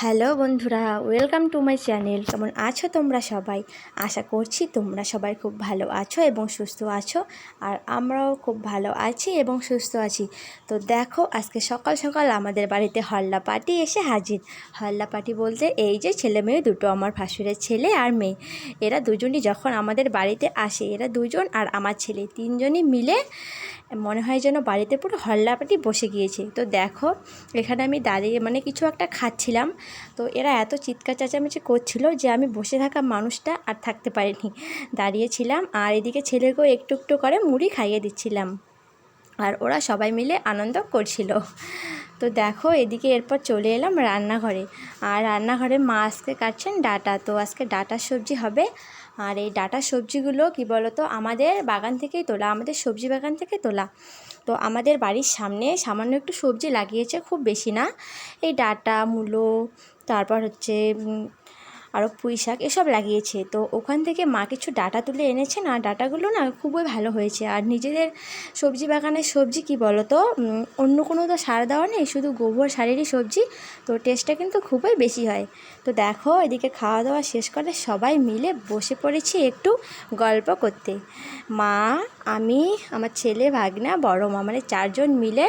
Hello বন্ধুরা, welcome to my channel. কেমন আছো তোমরা সবাই? আশা করছি তোমরা সবাই খুব ভালো আছো এবং সুস্থ আছো। আর আমরাও খুব ভালো আছি এবং সুস্থ আছি। তো দেখো, আজকে সকাল সকাল আমাদের বাড়িতে হল্লা পার্টি এসে হাজির। হল্লা পার্টি বলতে এই যে ছেলে মেয়ে দুটো, আমার ভাসুরের ছেলে আর মেয়ে, এরা দুজনই যখন আমাদের বাড়িতে আসে, এরা দুজন আর আমার ছেলে তিনজনই মিলে মনে হয় যেন বাড়িতে পুরো হল্লাপাটি বসে গিয়েছে। তো দেখো, এখানে আমি দাঁড়িয়ে কিছু একটা খাচ্ছিলাম। তো এরা এত চিৎকার চেঁচামেচি করছিল যে আমি বসে থাকা মানুষটা আর থাকতে পারিনি, দাঁড়িয়েছিলাম। আর এদিকে ছেলেকেও একটু একটু করে মুড়ি খাইয়ে দিচ্ছিলাম, আর ওরা সবাই মিলে আনন্দ করছিল। তো দেখো, এদিকে এরপর চলে এলাম রান্নাঘরে। আর রান্নাঘরে মা আজকে কাটছেন ডাঁটা। তো আজকে ডাঁটার সবজি হবে। আর এই ডাঁটার সবজিগুলো কি বলো তো, আমাদের বাগান থেকেই তোলা, আমাদের সবজি বাগান থেকে তোলা। তো আমাদের বাড়ির সামনে সামান্য একটু সবজি লাগিয়েছে, খুব বেশি না। এই ডাঁটা, মূলো, তারপর হচ্ছে আরও পুঁই শাক এসব লাগিয়েছে। তো ওখান থেকে মা কিছু ডাঁটা তুলে এনেছে, না ডাঁটাগুলো না খুবই ভালো হয়েছে। আর নিজেদের সবজি বাগানের সবজি কি বলো তো, অন্য কোনো তো সার দেওয়া নেই, শুধু গোবর সারেরই সবজি। তো টেস্টটা কিন্তু খুবই বেশি হয়। তো দেখো, এদিকে খাওয়া দাওয়া শেষ করে সবাই মিলে বসে পড়েছি একটু গল্প করতে। মা, আমি, আমার ছেলে, ভাগনা, বড় মা, চারজন মিলে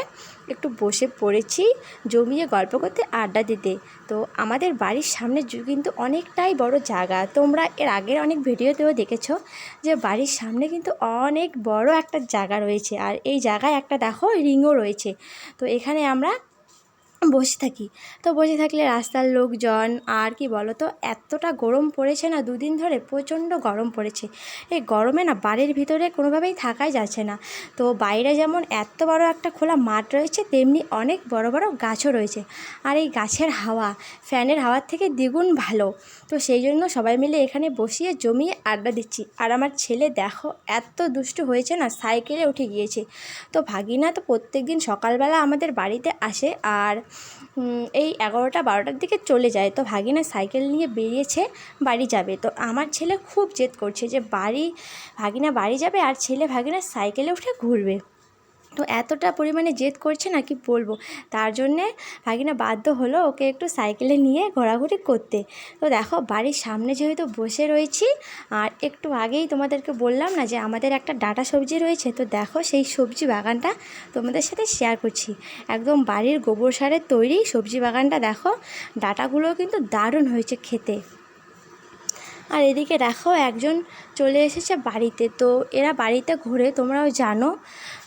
একটু বসে পড়েছি জমিয়ে গল্প করতে, আড্ডা দিতে। তো আমাদের বাড়ির সামনে কিন্তু অনেকটাই বড় জায়গা। তোমরা এর আগের অনেক ভিডিওতেও দেখেছো যে বাড়ির সামনে কিন্তু অনেক বড় একটা জায়গা রয়েছে। আর এই জায়গায় একটা দেখো রিংও রয়েছে। তো এখানে আমরা বসে থাকি। তো বসে থাকলে রাস্তার লোকজন, আর কি বলো তো, এতটা গরম পড়েছে না, দুদিন ধরে প্রচণ্ড গরম পড়েছে। এই গরমে না বাড়ির ভিতরে কোনোভাবেই থাকাই যাচ্ছে না। তো বাইরে যেমন এত বড় একটা খোলা মাঠ রয়েছে, তেমনি অনেক বড় বড় গাছও রয়েছে। আর এই গাছের হাওয়া ফ্যানের হাওয়ার থেকে দ্বিগুণ ভালো। তো সেই জন্য সবাই মিলে এখানে বসিয়ে জমিয়ে আড্ডা দিচ্ছি। আর আমার ছেলে দেখো এত দুষ্টু হয়েছে না, সাইকেলে উঠে গিয়েছে। তো ভাগিনা তো প্রত্যেক দিন সকালবেলা আমাদের বাড়িতে আসে, আর এই 11টা-12টার দিকে চলে যায়। তো ভাগিনা সাইকেল নিয়ে বেরিয়েছে, বাড়ি যাবে। তো আমার ছেলে খুব জেদ করছে যে ভাগিনা বাড়ি যাবে আর ছেলে ভাগিনা সাইকেলে উঠে ঘুরবে। তো এতটা পরিমাণে জেদ করছে না, কি বলবো। তার জন্যে ভাগিনা বাধ্য হলো ওকে একটু সাইকেলে নিয়ে ঘোরাঘুরি করতে। তো দেখো, বাড়ির সামনে যেহেতু বসে রয়েছি, আর একটু আগেই তোমাদেরকে বললাম না যে আমাদের একটা ডাঁটা সবজি রয়েছে। তো দেখো, সেই সবজি বাগানটা তোমাদের সাথে শেয়ার করছি। একদম বাড়ির গোবর সারের তৈরি সবজি বাগানটা দেখো, ডাঁটাগুলোও কিন্তু দারুণ হয়েছে খেতে। আর এদিকে দেখো, একজন চলে এসেছে বাড়িতে। তো এরা বাড়িতে ঘুরে, তোমরাও জানো,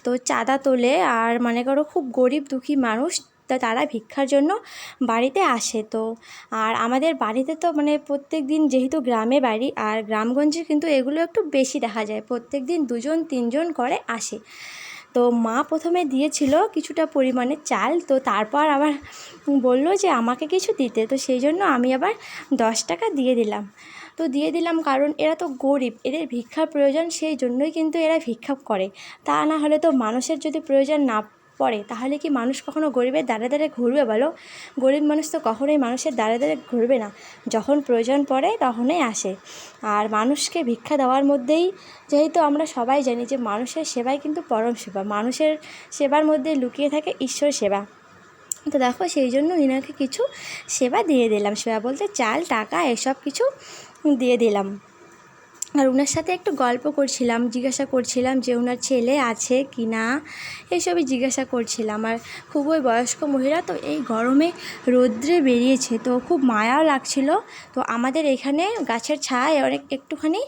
তো চাঁদা তোলে। আর মনে করো খুব গরিব দুঃখী মানুষ, তা তারা ভিক্ষার জন্য বাড়িতে আসে। তো আর আমাদের বাড়িতে তো প্রত্যেক দিন, যেহেতু গ্রামে বাড়ি, আর গ্রামগঞ্জে কিন্তু এগুলো একটু বেশি দেখা যায়, প্রত্যেক দিন 2-3জন করে আসে। তো মা প্রথমে দিয়েছিল কিছুটা পরিমাণে চাল, তো তারপর আবার বলল যে আমাকে কিছু দিতে। তো সেই জন্য আমি আবার 10 টাকা দিয়ে দিলাম। তো দিয়ে দিলাম কারণ এরা তো গরিব, এদের ভিক্ষার প্রয়োজন, সেই জন্যই কিন্তু এরা ভিক্ষা করে। তা না হলে তো মানুষের যদি প্রয়োজন না পড়ে, তাহলে কি মানুষ কখনো গরিবের দ্বারে দ্বারে ঘুরবে বলো? গরিব মানুষ তো কখনোই মানুষের দ্বারে দ্বারে ঘুরবে না, যখন প্রয়োজন পড়ে তখনই আসে। আর মানুষকে ভিক্ষা দেওয়ার মধ্যেই, যেহেতু আমরা সবাই জানি যে মানুষের সেবাই কিন্তু পরম সেবা, মানুষের সেবার মধ্যে লুকিয়ে থাকে ঈশ্বর সেবা। তো দেখো, সেই জন্য ইনাকে কিছু সেবা দিয়ে দিলাম, সেবা বলতে চাল, টাকা, এসব কিছু দিয়ে দিলাম। আর ওনার সাথে একটু গল্প করছিলাম, জিজ্ঞাসা করছিলাম যে ওনার ছেলে আছে কি না, এসবই জিজ্ঞাসা করছিলাম। আর খুবই বয়স্ক মহিলা, তো এই গরমে রৌদ্রে বেরিয়েছে, তো খুব মায়াও লাগছিল। তো আমাদের এখানে গাছের ছায়ায় অনেক একটুখানি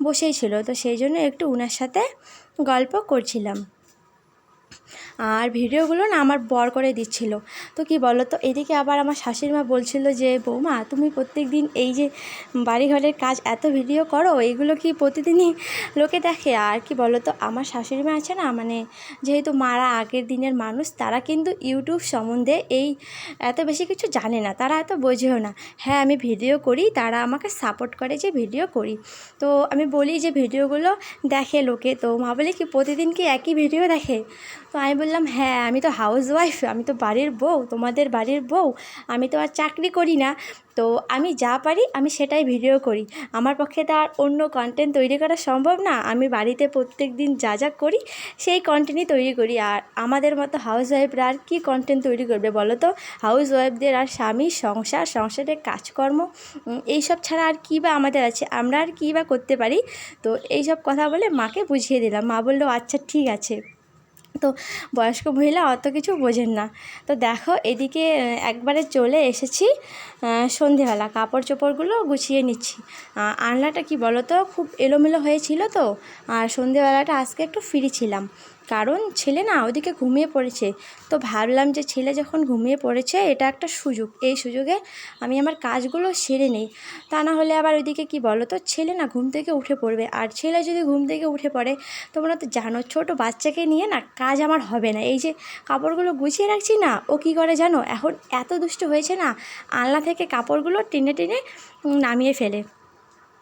বসেই ছিল, তো সেই জন্য একটু ওনার সাথে গল্প করছিলাম। আর ভিডিওগুলো না আমার বর করে দিচ্ছিল। তো কি বলো তো, এদিকে আবার আমার শাশুড়ি মা বলছিল যে বৌমা, তুমি প্রত্যেক দিন এই যে বাড়িঘরের কাজ এত ভিডিও করো, এইগুলো কি প্রতিদিনই লোকে দেখে? আর কি বলো তো, আমার শাশুড়ি মা আছে না, যেহেতু মারা আগের দিনের মানুষ, তারা কিন্তু ইউটিউব সম্বন্ধে এত বেশি কিছু জানে না, তারা এত বোঝেও না। হ্যাঁ, আমি ভিডিও করি, তারা আমাকে সাপোর্ট করে যে ভিডিও করি। তো আমি বলি যে ভিডিওগুলো দেখে লোকে, তো মা বলে কি প্রতিদিন কি একই ভিডিও দেখে? তো আমি বললাম বললাম হ্যাঁ আমি তো হাউস ওয়াইফ, আমি তো বাড়ির বউ, তোমাদের বাড়ির বউ, আমি তো আর চাকরি করি না। তো আমি যা পারি আমি সেটাই ভিডিও করি, আমার পক্ষে তো আর অন্য কন্টেন্ট তৈরি করা সম্ভব না। আমি বাড়িতে প্রত্যেক দিন যা যা করি সেই কন্টেন্টই তৈরি করি। আর আমাদের মতো হাউস ওয়াইফরা আর কী কন্টেন্ট তৈরি করবে বলো তো? হাউস ওয়াইফদের আর স্বামী, সংসারের কাজকর্ম এইসব ছাড়া আর কী বা আমাদের আছে, আমরা আর কী বা করতে পারি? তো এইসব কথা বলে মাকে বুঝিয়ে দিলাম। মা বললো আচ্ছা ঠিক আছে। তো বয়স্ক মহিলা অত কিছু বোঝেন না। তো দেখো এদিকে একবারে চলে এসেছি সন্ধেবেলা, কাপড় চোপড়গুলো গুছিয়ে নিচ্ছি। আনলাটা কি বলো তো, খুব এলোমেলো হয়েছিল তো। আর সন্ধেবেলাটা আজকে একটু ফ্রি ছিলাম, কারণ ছেলে না ওদিকে ঘুমিয়ে পড়েছে। তো ভাবলাম যে ছেলে যখন ঘুমিয়ে পড়েছে এটা একটা সুযোগ, এই সুযোগে আমি আমার কাজগুলো সেরে নিই। তা না হলে আবার ওইদিকে কি বলো তো, ছেলে না ঘুম থেকে উঠে পড়বে। আর ছেলে যদি ঘুম থেকে উঠে পড়ে, তোমরা তো জানো ছোটো বাচ্চাকে নিয়ে না কাজ আমার হবে না। এই যে কাপড়গুলো গুছিয়ে রাখছি না, ও কী করে জানো, এখন এত দুষ্ট হয়েছে না, আলনা থেকে কাপড়গুলো টেনে টেনে নামিয়ে ফেলে।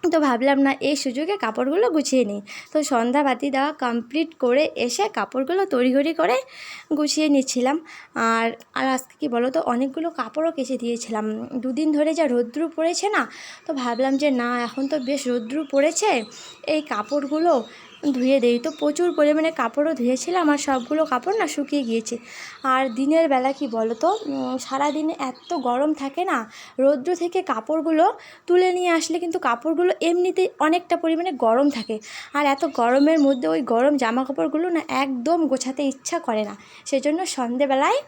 তো ভাবলাম না এই সুযোগে কাপড়গুলো গুছিয়ে নিই। তো সন্ধ্যাবাতি দেওয়া কমপ্লিট করে এসে কাপড়গুলো তড়িঘড়ি করে গুছিয়ে নিচ্ছিলাম। আর আর আজকে কী বলো তো, অনেকগুলো কাপড়ও কেচে দিয়েছিলাম। দুদিন ধরে যা রৌদ্র পড়েছে না, তো ভাবলাম যে না এখন তো বেশ রৌদ্র পড়েছে, এই কাপড়গুলো ধুয়ে দেই। তো প্রচুর পরিমাণে কাপড়ও ধুয়েছিলাম, আর সবগুলো কাপড় না শুকিয়ে গিয়েছে। আর দিনের বেলা কি বলো তো, সারাদিনে এত গরম থাকে না, রৌদ্র থেকে কাপড়গুলো তুলে নিয়ে আসলে কিন্তু কাপড়গুলো এমনিতেই অনেকটা পরিমাণে গরম থাকে। আর এত গরমের মধ্যে ওই গরম জামা কাপড়গুলো না একদম গোছাতে ইচ্ছা করে না। সেজন্য সন্ধেবেলায়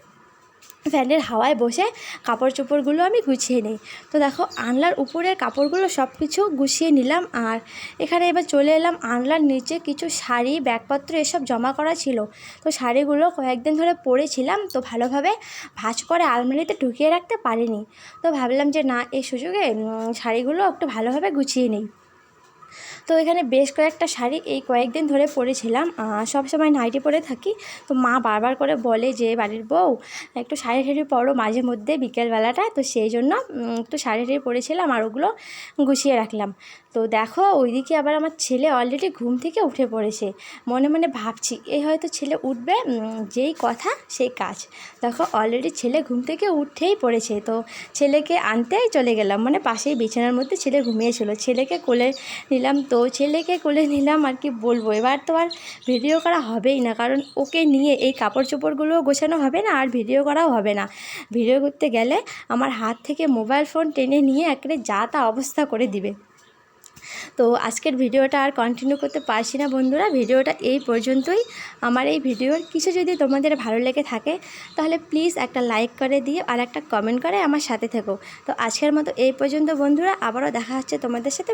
ফ্যানের হাওয়ায় বসে কাপড় চোপড়গুলো আমি গুছিয়ে নিই। তো দেখো আনলার উপরের কাপড়গুলো সব কিছু গুছিয়ে নিলাম। আর এখানে এবার চলে এলাম আনলার নিচে, কিছু শাড়ি ব্যাগপত্র এসব জমা করা ছিল। তো শাড়িগুলো কয়েকদিন ধরে পরেছিলাম, তো ভালোভাবে ভাঁজ করে আলমারিতে ঢুকিয়ে রাখতে পারিনি। তো ভাবলাম যে না এই সুযোগে শাড়িগুলো একটু ভালোভাবে গুছিয়ে নিই। তো এখানে বেশ কয়েকটা শাড়ি এই কয়েকদিন ধরে পরেছিলাম, সবসময় নাইটি পরে থাকি। তো মা বারবার করে বলে যে বাড়ির বউ একটু শাড়ি ঠাড়ি পরো মাঝে মধ্যে বিকেলবেলাটা, তো সেই জন্য একটু শাড়ি ঠাড়ি পরেছিলাম আর ওগুলো গুছিয়ে রাখলাম। তো দেখো ওইদিকে আবার আমার ছেলে অলরেডি ঘুম থেকে উঠে পড়েছে। মনে মনে ভাবছি এই হয়তো ছেলে উঠবে, যেই কথা সেই কাজ। দেখো অলরেডি ছেলে ঘুম থেকে উঠেই পড়েছে। তো ছেলেকে আনতেই চলে গেলাম, মানে পাশেই বিছানার মধ্যে ছেলে ঘুমিয়েছিল, ছেলেকে কোলে নিলাম। তো ছেলেকে কোলে নিলাম, আর কি বলবো, এবার তো আর ভিডিও করা হবেই না, কারণ ওকে নিয়ে এই কাপড় চোপড়গুলোও গোছানো হবে না আর ভিডিও করাও হবে না। ভিডিও করতে গেলে আমার হাত থেকে মোবাইল ফোন টেনে নিয়ে একেবারে যা তা অবস্থা করে দিবে। তো আজকের ভিডিওটা আর কন্টিনিউ করতে পারছি না বন্ধুরা, ভিডিওটা এই পর্যন্তই। আমার এই ভিডিওর কিছু যদি তোমাদের ভালো লেগে থাকে তাহলে প্লিজ একটা লাইক করে দিয়ে আর একটা কমেন্ট করে আমার সাথে থেকো। তো আজকের মতো এই পর্যন্ত বন্ধুরা, আবারও দেখা হচ্ছে তোমাদের সাথে